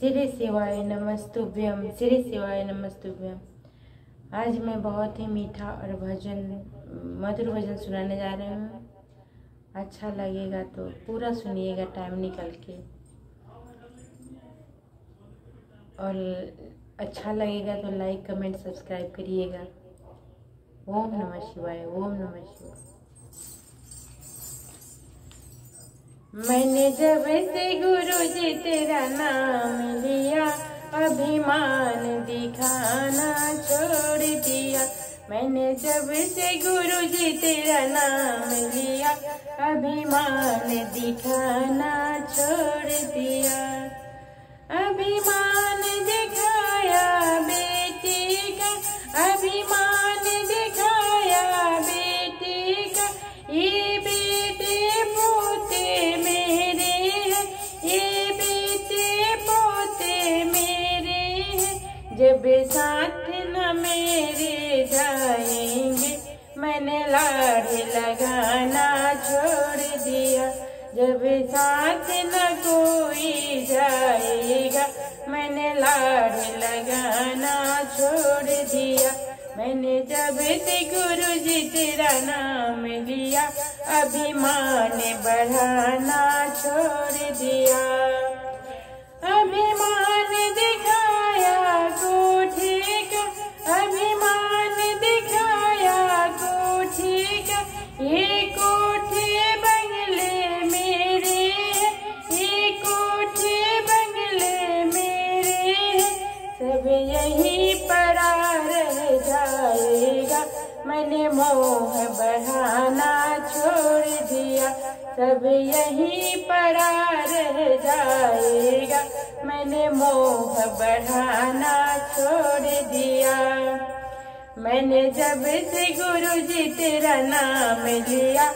श्री शिवाय नमस्तुभ्यम, श्री शिवाय नमस्तुभ्यम। आज मैं बहुत ही मीठा और मधुर भजन सुनाने जा रहे हूँ। अच्छा लगेगा तो पूरा सुनिएगा टाइम निकाल के, और अच्छा लगेगा तो लाइक कमेंट सब्सक्राइब करिएगा। ओम नमः शिवाय, ओम नमः शिवाय। मैंने जब से गुरु जी तेरा नाम लिया, अभिमान दिखाना छोड़ दिया। मैंने जब से गुरु जी तेरा नाम लिया, अभिमान दिखाना छोड़ दिया। अभिमान दिखाया बेटी का, अभिमान दिखाया बेटी का। ये बेटे पोते मेरे हैं, ये बेटे पोते मेरे हैं। जब साथ न मेरे जाएंगे, मैंने लाड़ लगाना छोड़ दिया। जब साथ न कोई जाएगा, मैंने लाड़ लगाना छोड़ दिया। मैंने जब से गुरु जी तेरा नाम लिया, अभिमान बढ़ाना छोड़ दिया। अभिमान दिखाया कोठी का, अभिमान दिखाया कोठी का। ये कोठी बंगले मेरे हैं, ये कोठी बंगले मेरे हैं। सब यही पड़ा रह जाएगा, मैंने मोह बढ़ाना छोड़ दिया। सब यही पड़ा रह जाएगा, मैंने मोह बढ़ाना छोड़ दिया। मैंने जब से गुरु जी तेरा नाम लिया,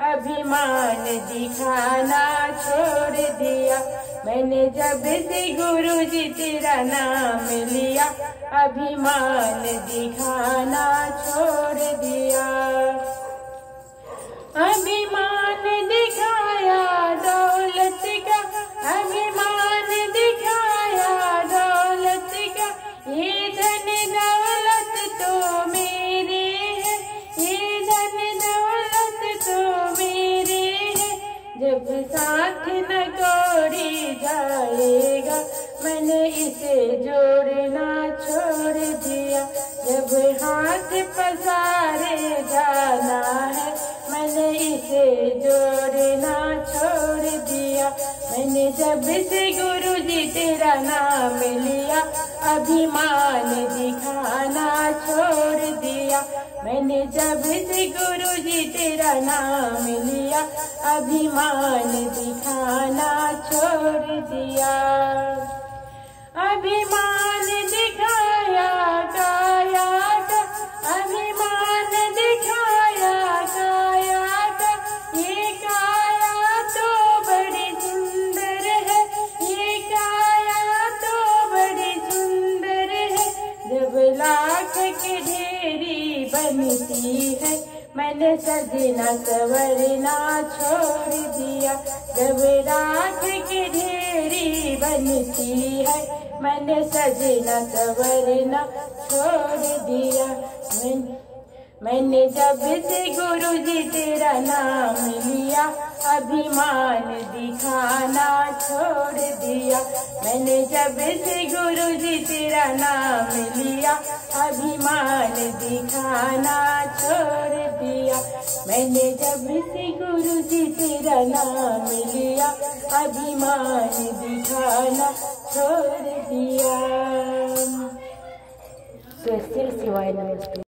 अभिमान दिखाना छोड़ दिया। मैंने जब से गुरु जी तेरा नाम लिया, अभिमान दिखाना छोड़ दिया। अभिमान दिखाया दौलत का, अभिमान दिखाया दौलत का। ये धन दौलत तो मेरे है, ये धन दौलत तो मेरे है। जब साथ न कोई जाएगा, मैंने इसे जोड़ना छोड़ दिया। जब हाथ पसारे जाना है, मैंने इसे जोड़ना छोड़ दिया। मैंने जब से गुरु जी तेरा नाम लिया, अभिमान दिखाना छोड़ दिया। मैंने जब से गुरु जी तेरा नाम लिया, अभिमान दिखाना छोड़ दिया। अभिमान दिखाया काया का, अभिमान दिखाया काया का। ये काया तो बड़ी सुंदर है, ये काया तो बड़ी सुंदर है। जब लाख की ढेरी बनती है, मैंने सजना संवरना छोड़ दिया। जब लाख की ढेरी बनती है, मैंने सजना संवरना छोड़ दिया। मैंने जब से गुरु जी तेरा नाम लिया, अभिमान दिखाना छोड़ दिया। मैंने जब से गुरु जी तेरा नाम लिया, अभिमान दिखाना छोड़ दिया। मैंने जब से गुरु जी तेरा नाम लिया, अभिमान दिखाना छोड़ दिया। तो श्री शिवाय नमस्ते।